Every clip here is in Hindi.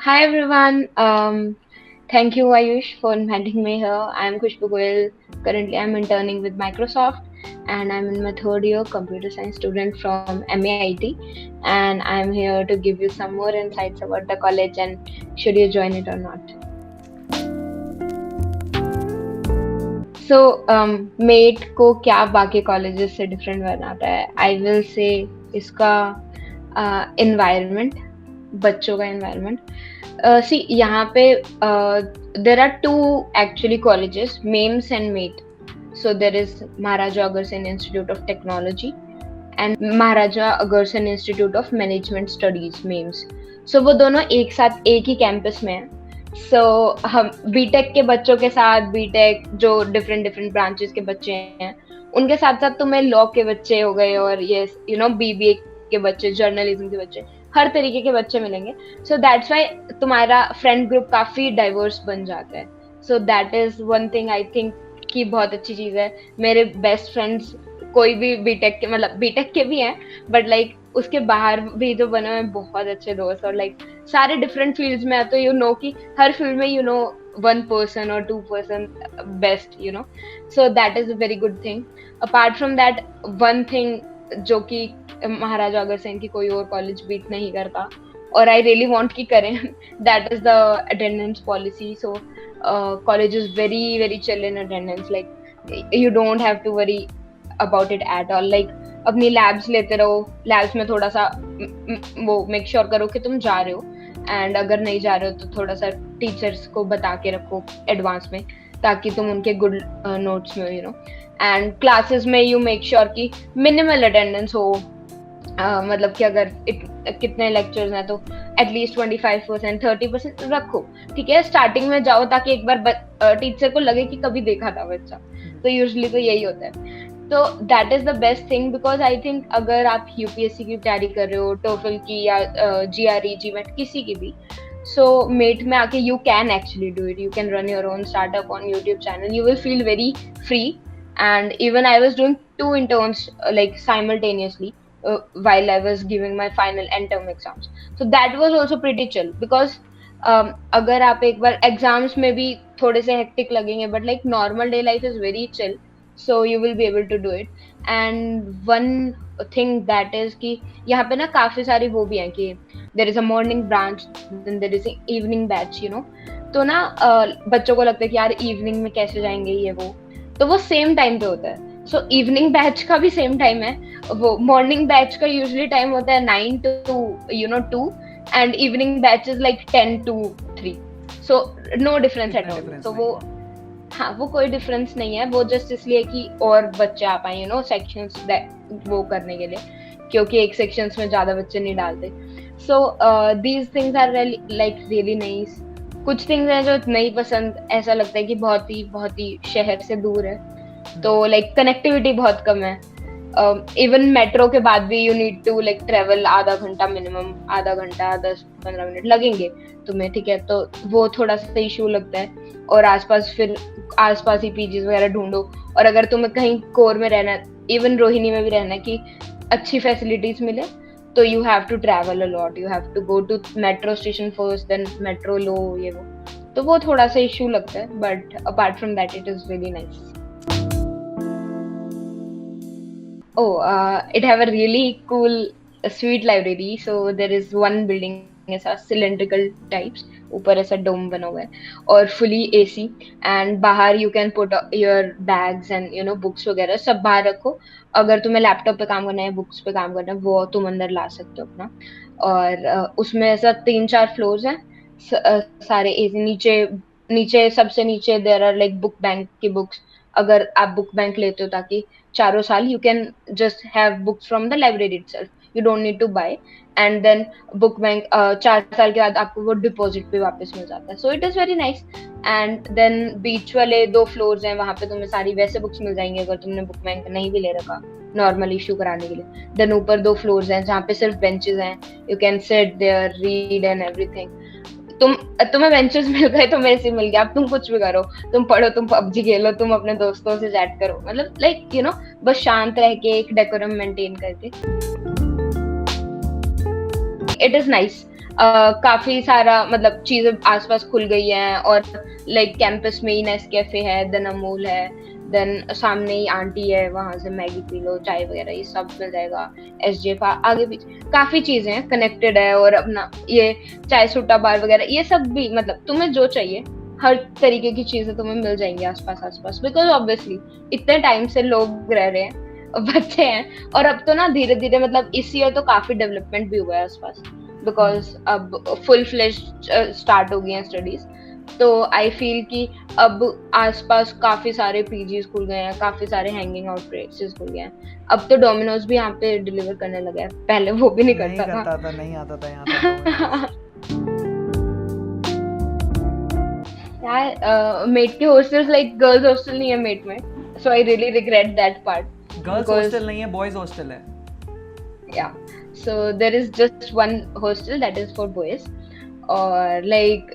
Hi everyone. Thank you Ayush for inviting me here. I'm Khushbu Goyal. Currently, I'm interning with Microsoft, and I'm in my third year computer science student from MAIT. And I'm here to give you some more insights about the college and should you join it or not. MAIT को क्या बाकी कॉलेजेस से डिफरेंट बनाता है? आई विल से इसका एनवायरनमेंट, बच्चों का एनवायरनमेंट। सी यहाँ पे there are two actually colleges, MAIMS and MAIT. So there is Maharaja Agarsen Institute of Technology and Maharaja Agarsen Institute of Management Studies, MEMS. So वो दोनों एक साथ एक ही कैंपस में हैं. हम बीटेक के बच्चों के साथ, बीटेक जो डिफरेंट डिफरेंट ब्रांचेस के बच्चे हैं उनके साथ साथ तुम्हें लॉ के बच्चे हो गए और ये बीबीए के बच्चे, जर्नलिज्म के बच्चे, हर तरीके के बच्चे मिलेंगे. सो दैट्स वाई तुम्हारा फ्रेंड ग्रुप काफी डाइवर्स बन जाता है. So that is one thing I think कि बहुत अच्छी चीज है. मेरे बेस्ट फ्रेंड्स कोई भी बीटेक के, मतलब बीटेक के भी हैं, बट लाइक उसके बाहर भी जो बने हुए बहुत अच्छे दोस्त, और लाइक सारे डिफरेंट फील्ड्स में है, तो कि हर फील्ड में one person or 2% best. So that is a very good thing. Apart from that, one thing जो कि महाराजा अग्रसेन की कोई और कॉलेज बीट नहीं करता और आई रियली वांट कि करें, that is the attendance policy. So college is very very chill in attendance. Like you don't have to worry about it at all. Like अपनी लैब्स लेते रहो, लैब्स में थोड़ा सा वो मेक श्योर करो कि तुम जा रहे हो, एंड अगर नहीं जा रहे हो तो थोड़ा सा टीचर्स को बता के रखो एडवांस में, ताकि तुम उनके गुड नोट्स में एंड क्लासेस में यू मेक श्योर कि मिनिमल अटेंडेंस हो. मतलब कि अगर कितने लेक्चर्स हैं तो एटलीस्ट 25% 30% रखो. ठीक है, स्टार्टिंग में जाओ ताकि एक बार टीचर को लगे कि कभी देखा था बच्चा. तो यूजुअली तो यही होता है. तो that is the best thing, because I think अगर आप यूपीएससी की तैयारी कर रहे हो, टोफल की या जीआरई जीमेट किसी की भी, सो मेट में आके you can actually do it. You can run your own startup on YouTube channel. You will feel very free. And even I was doing two interns like simultaneously while I was giving my final end term exams. So that was also pretty chill because अगर आप एक बार एग्जाम्स में भी थोड़े से हेक्टिक लगेंगे, but like normal day life is very chill, so you will be able to do it. And one thing that is कि यहाँ पे ना काफी सारी वो भी हैं कि there is a morning branch, then there is an evening batch, तो ना बच्चों को लगता है कि यार इवनिंग में कैसे जाएंगे ये वो, तो वो सेम टाइम पे होता है. सो इवनिंग बैच का भी सेम टाइम है. वो मॉर्निंग बैच का यूजुअली टाइम होता है 9 to 2 and evening batch is like 10 to 3. So no difference at all. तो वो वो कोई डिफरेंस नहीं है. वो जस्ट इसलिए कि और बच्चे आ पाए सेक्शंस वो करने के लिए, क्योंकि एक सेक्शंस में ज्यादा बच्चे नहीं डालते. So these things are like really nice. कुछ थिंग्स हैं जो नहीं पसंद, ऐसा लगता है कि बहुत ही शहर से दूर है, तो लाइक कनेक्टिविटी बहुत कम है. इवन मेट्रो के बाद भी you need to like travel आधा घंटा मिनिमम, आधा घंटा 10-15 मिनट लगेंगे तुम्हें. ठीक है, तो वो थोड़ा सा इशू लगता है. और आसपास ही पीजीज वगैरह ढूंढो. और अगर तुम्हें कहीं कोर में रहना है, इवन रोहिणी में भी रहना है कि अच्छी फैसिलिटीज मिले, तो you have to travel a lot. You have to go to metro station first, then metro लो, ये वो. तो वो थोड़ा सा इशू लगता है, but apart from that it is really nice. It have a really cool sweet library. So there is one building ऐसा cylindrical types, ऊपर ऐसा डोम बना हुआ है और फुली एसी, एंड बाहर you can put your bags and books वगैरह सब बाहर रखो. अगर तुम्हें लैपटॉप पे काम करना है, बुक्स पे काम करना है, वो तुम अंदर ला सकते हो अपना. और उसमें ऐसा 3-4 फ्लोर्स हैं, सारे एसी. नीचे सबसे नीचे there are like book bank की बुक्स. अगर आप बुक बैंक लेते हो ताकि चारों साल you can just have books from the library itself, you don't need to buy. And then book bank 4 साल के बाद आपको वो डिपॉजिट पे वापस मिल जाता है. So it is very nice. And then बीच वाले 2 फ्लोर्स हैं, वहां पे तुम्हें सारी वैसे बुक्स मिल जाएंगी अगर तुमने बुक बैंक नहीं भी ले रखा नॉर्मल इशू कराने के लिए. देन ऊपर 2 फ्लोर्स हैं जहाँ पे सिर्फ बेंचेस हैं. You can sit there, read and everything. तुम्हें बेंचेस मिल गए तो मेरे से मिल गया. अब तुम कुछ भी करो, तुम पढ़ो, तुम पबजी खेलो, तुम अपने दोस्तों से चैट करो, मतलब लाइक बस शांत रह के एक डेकोरम मेंटेन करके. It is nice. काफी सारा मतलब चीजें आसपास खुल गई हैं, और लाइक कैंपस में ही नेस्कैफे है, देन अमूल है, देन सामने ही आंटी है, वहां से मैगी पी लो, चाय वगैरह ये सब मिल जाएगा। SJF आगे पीछे काफी चीजें हैं, कनेक्टेड है। और अपना ये चाय सुट्टा बार वगैरह ये सब भी, मतलब तुम्हें जो चाहिए हर तरीके की चीजें तुम्हें मिल जाएंगी आसपास, बिकॉज ऑब्वियसली इतने टाइम से लोग रह रहे हैं, बच्चे हैं, और अब तो ना धीरे धीरे मतलब इस ईयर तो काफी डेवलपमेंट भी हुआ है आसपास, बिकॉज अब फुल फ्लेज्ड स्टार्ट हो गई हैं स्टडीज। तो आई फील कि अब आसपास काफी सारे पीजीज खुल गए हैं, काफी सारे हैंगिंग आउट प्लेसेस खुल गए हैं। अब तो डोमिनोज भी यहाँ पे डिलीवर करने लगा है, पहले वो भी नहीं करता था। नहीं आता था यहाँ तक यार मेट के हॉस्टल्स लाइक गर्ल्स हॉस्टल नहीं है मेट में, so I really regret that part. Girls hostel नहीं है, बॉयज हॉस्टल है। या so there is just one hostel that is for boys. और लाइक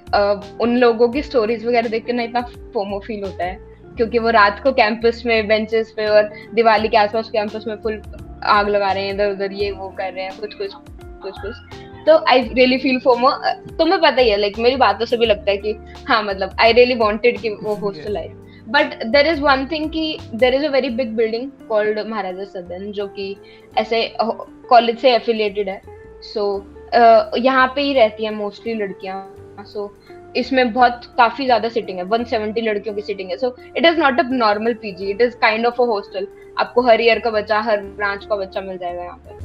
उन लोगों की स्टोरीज वगैरह देख के ना इतना फोमो फील होता है, क्योंकि वो रात को कैंपस में बेंचेस पे और दिवाली के आसपास कैंपस में फुल आग लगा रहे हैं, इधर उधर ये वो कर रहे हैं, कुछ। तो आई रियली फील फोमो। तुम्हें पता ही है, लाइक मेरी बातों से भी लगता है कि हाँ मतलब आई रियली वांटेड कि वो hostel life. But there is one thing कि there is a very big building called Maharaja Sadan, जो कि ऐसे कॉलेज से एफिलिएटेड है। सो यहाँ पे ही रहती हैं मोस्टली लड़कियां। सो इसमें बहुत काफी ज्यादा सीटिंग है, 170 लड़कियों की सीटिंग है। So it is not a normal PG, it is kind of a hostel. आपको हर ईयर का बच्चा, हर ब्रांच का बच्चा मिल जाएगा यहाँ पे।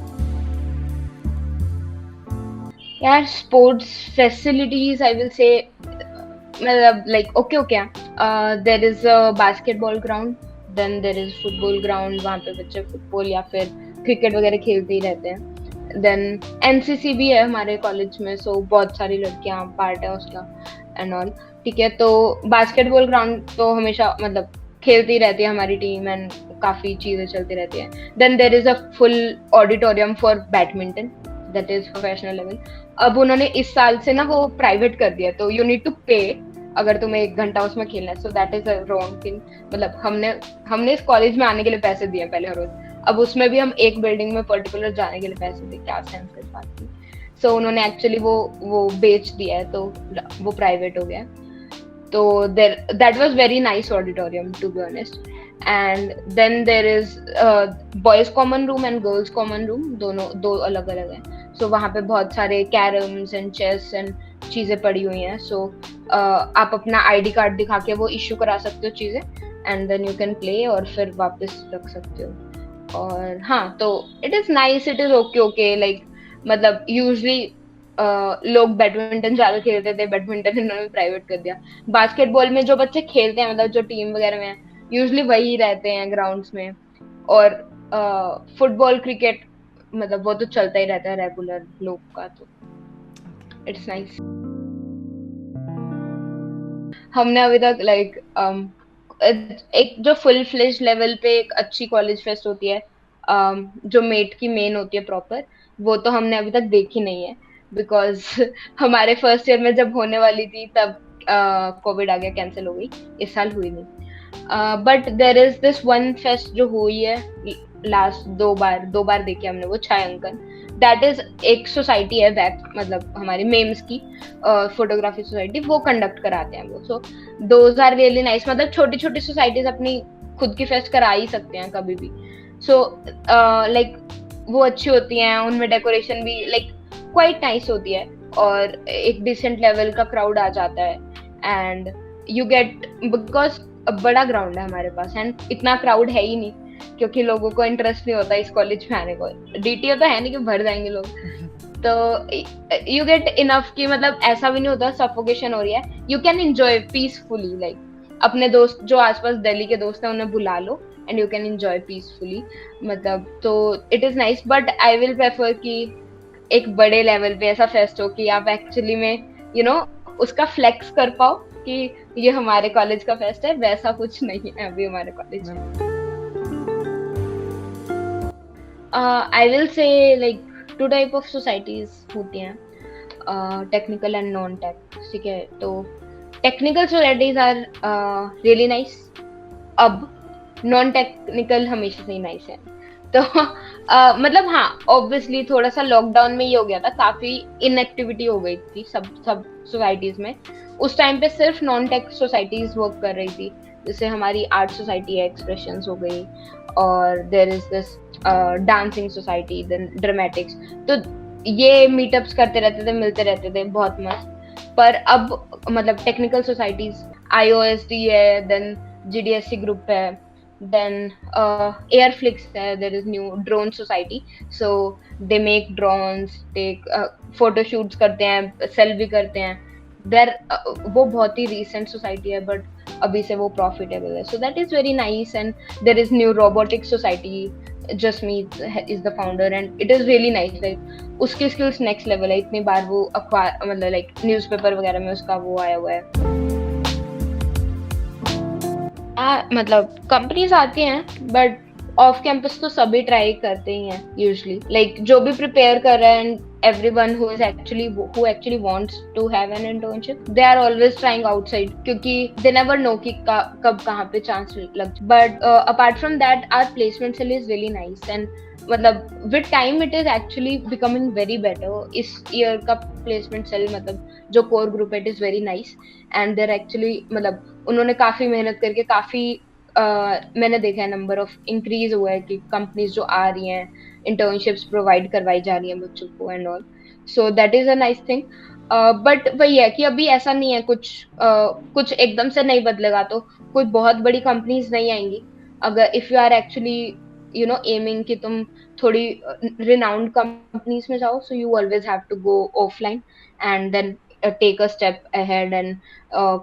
यार sports facilities I will say मतलब like okay there is a basketball ground, then there is football ground, वहाँ पे बच्चे फुटबॉल या फिर क्रिकेट वगैरह खेलते ही रहते हैं। देन एनसीसी भी है हमारे कॉलेज में, सो बहुत सारी लड़कियां पार्ट है उसका एंड ऑल। ठीक है, तो बास्केटबॉल ग्राउंड तो हमेशा मतलब खेलती रहती है हमारी टीम एंड काफी चीजें चलती रहती हैं। Then there is a full auditorium for badminton, that is professional level. अब उन्होंने इस साल से ना वो प्राइवेट कर दिया, तो यू नीड टू पे अगर तुम्हें 1 घंटा उसमें खेलना है। So that is a wrong thing. मतलब हमने इस कॉलेज में आने के लिए पैसे दिए पहले हर रोज, अब उसमें भी हम एक बिल्डिंग में पर्टिकुलर जाने के लिए पैसे दें, क्या सेंस है इस बात की। सो उन्होंने एक्चुअली वो बेच दिया है, तो वो प्राइवेट हो गया। तो that was very nice auditorium to be honest. And then there is boys common room and girls common room, दोनों दो अलग अलग हैं। सो वहाँ पे बहुत सारे कैरम्स एंड चेस एंड चीजें पड़ी हुई हैं। सो आप अपना आईडी कार्ड दिखा के वो इश्यू करा सकते हो चीजें, and then you can play और फिर वापस रख सकते हो। और हाँ, तो it is nice, it is okay like मतलब यूजुअली लोग बैडमिंटन ज्यादा खेलते थे, बैडमिंटन इन्होंने प्राइवेट कर दिया। बास्केटबॉल में जो बच्चे खेलते हैं मतलब जो टीम वगैरह में यूजुअली वही रहते हैं ग्राउंड्स में। और फुटबॉल क्रिकेट मतलब वो तो चलता ही रहता है रेगुलर लोग का, तो इट्स नाइस। हमने अभी तक लाइक एक जो फुल फ्लेज लेवल पे एक अच्छी कॉलेज फेस्ट होती है, जो मेट की मेन होती है प्रॉपर, वो तो हमने अभी तक देखी नहीं है, बिकॉज हमारे फर्स्ट ईयर में जब होने वाली थी तब कोविड आ गया, कैंसिल हो गई, इस साल हुई नहीं। But there is this one fest जो हुई है लास्ट 2 बार देखी हमने, वो छायांकन। दैट इज एक सोसाइटी है बैक मतलब हमारी मेम्स की फोटोग्राफी सोसाइटी, वो कंडक्ट कराते हैं वो। So those are really nice. मतलब छोटी छोटी सोसाइटीज अपनी खुद की फेस्ट करा ही सकते हैं कभी भी। सो लाइक वो अच्छी होती हैं, उनमें डेकोरेशन भी लाइक क्वाइट नाइस होती है, और एक डिसेंट लेवल का क्राउड आ जाता है। एंड यू गेट, बिकॉज बड़ा ग्राउंड है हमारे पास एंड इतना क्राउड है ही नहीं, क्योंकि लोगों को इंटरेस्ट नहीं होता इस कॉलेज में आने को। डीटीओ तो है नहीं कि भर जाएंगे लोग, तो यू गेट इनफ की मतलब ऐसा भी नहीं होता सफोकेशन हो रही है, you can enjoy peacefully. Like अपने दोस्त जो आसपास दिल्ली के दोस्त हैं उन्हें बुला लो and you can enjoy peacefully, मतलब तो it is nice. But I will prefer कि एक बड़े लेवल पे ऐसा फेस्ट हो कि आप एक्चुअली में यू नो उसका फ्लेक्स कर पाओ कि ये हमारे कॉलेज का फेस्ट है। वैसा कुछ नहीं है अभी हमारे कॉलेज में। I will say like 2 type of societies होती हैं, टेक्निकल एंड नॉन टेक। ठीक है, तो technical societies are really nice, अब नॉन टेक्निकल हमेशा से ही नाइस है। तो मतलब हाँ, ऑब्वियसली थोड़ा सा लॉकडाउन में ये हो गया था, काफी इनएक्टिविटी हो गई थी सब सब सोसाइटीज में। उस टाइम पे सिर्फ नॉन टेक सोसाइटीज वर्क कर रही थी, जैसे हमारी आर्ट सोसाइटी है, एक्सप्रेशंस हो गई, और there is this dancing society, then dramatics. तो ये मीटअप्स करते रहते थे, मिलते रहते थे, बहुत मस्त। पर अब मतलब टेक्निकल सोसाइटीज, आईओएसडी है, देन जीडीएससी ग्रुप है, then airflix there is new drone society, so they make drones, take photo shoots करते हैं, sell भी करते हैं। there वो बहुत ही recent society है, but अभी से वो profitable है, so that is very nice। and there is new robotic society, Jasmeet is the founder, and it is really nice, like उसकी skills next level है। इतनी बार वो अखबार मतलब like newspaper वगैरह में उसका वो आया हुआ है। मतलब कंपनीज आती हैं, बट ऑफ कैंपस तो सभी ट्राई करते ही हैं यूजुअली, लाइक जो भी प्रिपेयर कर रहे हैं, everyone who actually wants to have an internship, they are always trying outside, क्योंकि they never know कि कब कहाँ पे चांस लग। but apart from that, our placement cell is really nice, and मतलब with time it is actually becoming very better। इस ईयर का प्लेसमेंट सेल मतलब जो कोर ग्रुप है, it is very nice, and there actually मतलब उन्होंने काफी मेहनत करके काफी मैंने देखा है नंबर ऑफ इंक्रीज हुआ है कि कंपनीज जो आ रही हैं, इंटर्नशिप्स प्रोवाइड करवाई जा रही हैं बच्चों को and all, so that is a nice thing. But वही है कि अभी ऐसा नहीं है, कुछ एकदम से नहीं बदलेगा, तो कोई बहुत बड़ी कंपनीज नहीं आएंगी। अगर if you are actually aiming कि तुम थोड़ी रिनाउंड कंपनीज में जाओ, so you always have to go offline and then take a step ahead and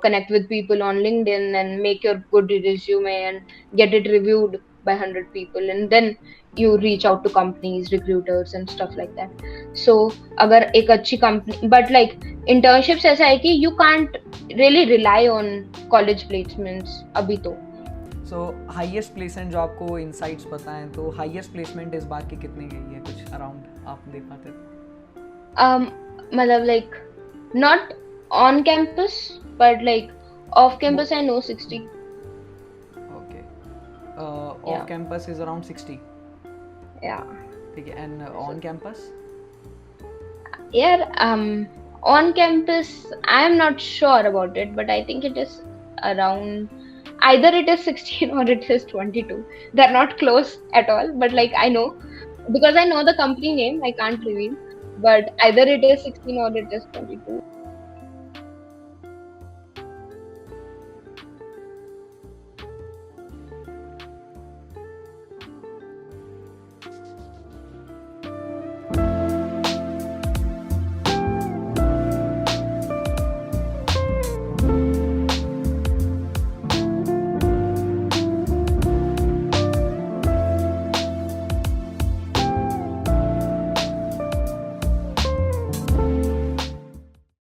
connect with people on LinkedIn and make your good resume and get it reviewed by 100 people, and then you reach out to companies, recruiters and stuff like that। so अगर एक अच्छी कंपनी, but like internships ऐसा है कि you can't really rely on college placements अभी तो। सो हाईएस्ट प्लेसमेंट जो आपको इनसाइट्स पता है, तो हाईएस्ट प्लेसमेंट इस बार की कितनी गई है, कुछ अराउंड आप देख पाते? मतलब like not on campus, but like off campus I know 60। okay, off campus is around 60। yeah, ठीक है, and on campus? on campus I am not sure about it, but I think it is around, either it is 16 or it is 22, they're not close at all, but like I know, because I know the company name, I can't reveal, but either it is 16 or it is 22।